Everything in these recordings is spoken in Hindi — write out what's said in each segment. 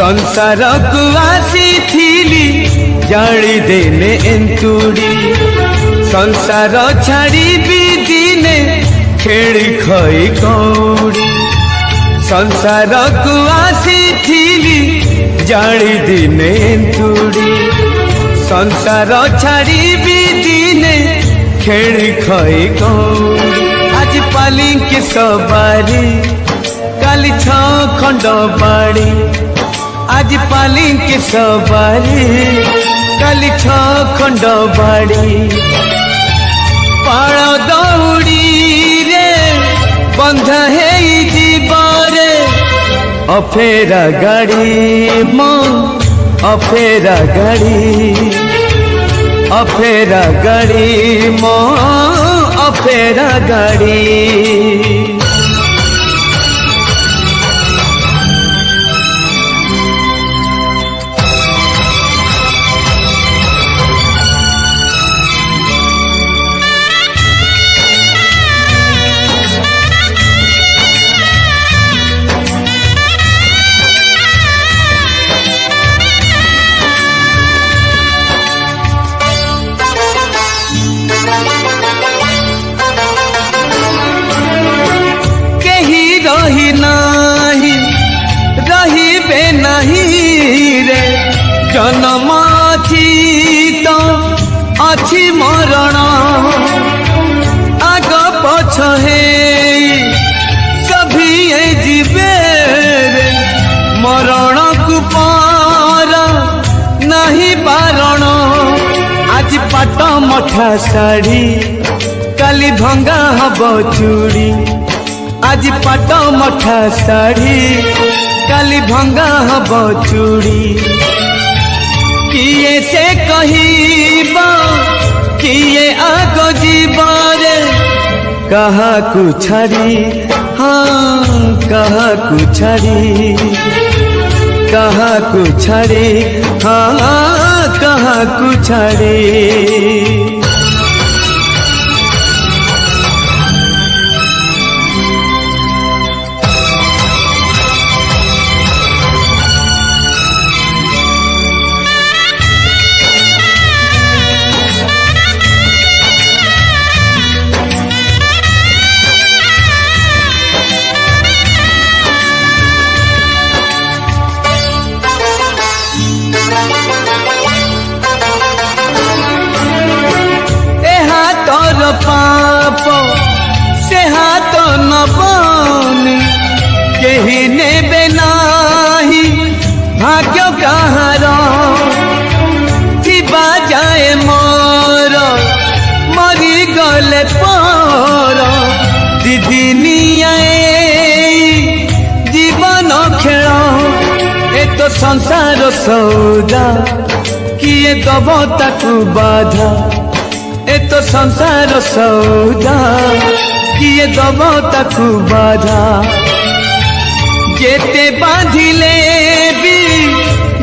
संसार को आसी थीली जाली देने एंतुड़ी संसार छाड़ी भी दिने खेली खई कौड़ी संसार को आसी थीली जाली दिने एंतुड़ी संसार छाड़ी भी दिने खेली खई कौड़ी आज पालिंकी सवारी काली छ खंड बाड़ी आज पालिंकी सवारी काली छ खंड बाड़ी पाळ दौड़ी रे बंधा है जीवरे अफेरा गाड़ी मो अफेरा गाड़ी अफेरा गाड़ी मो अफेरा गाड़ी रही नाही रही नहीं रे जन्म अच्छी तो अच्छी मरण आग पछ है सभी जीवे रे मरण को पार नहीं बारण आज पाट मठा साड़ी काली भंगा हब चूड़ी आज पाट मठा साड़ी काली भंगा हब चूड़ी किए से कहिबा किए आग जीवरे कहा को छाड़ी हाँ कहा को छाड़ी कहा को छाड़ी हाँ कहा को छाड़ी पाप से हाथ नबनी केही नेबे नाही भाग्य कहार थिबा जाए मोर मरी गले पर दीदिनिया जीवन खेल ए तो संसार सौदा किए दब ताकू बाधा ए तो संसार सौदा किए दब ताकू बाधा जेते बांधिले भी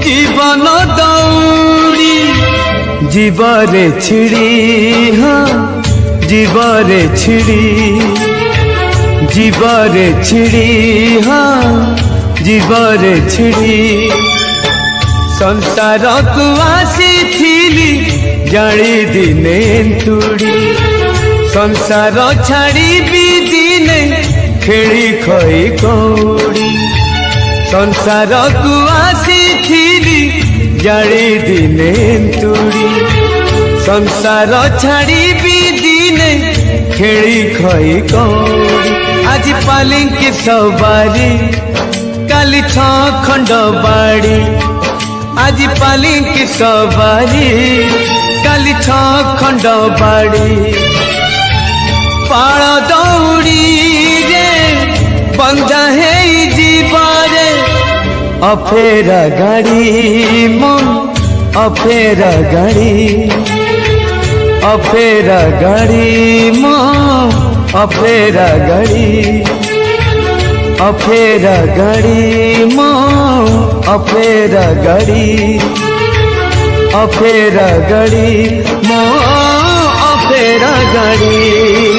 जीवन दौड़ी जीवरे छिड़ी हाँ जीवरे छिड़ी जीवरे छिड़ी हाँ जीवरे छिड़ी संसार को आसी थीली जाली दिने एंतुड़ी संसार छाड़ी भी दिने खेली खई कौड़ी संसार को आसी थीली जाली दिने एंतुड़ी संसार छाड़ी भी दिने खेली खई कौड़ी आज पालिंकी सवारी काली छ खंड बाड़ी आज पालिंकी सवारी काली छ खंड बाड़ी पाळ दौड़ी रे बंधा है जीवरे अफेरा गाड़ी मन अफेरा गाड़ी अफेरा गाड़ी मन अफेरा गाड़ी अफेरा गाड़ी माँ अफेरा गाड़ी अफेरा गाड़ी माँ अफेरा गाड़ी।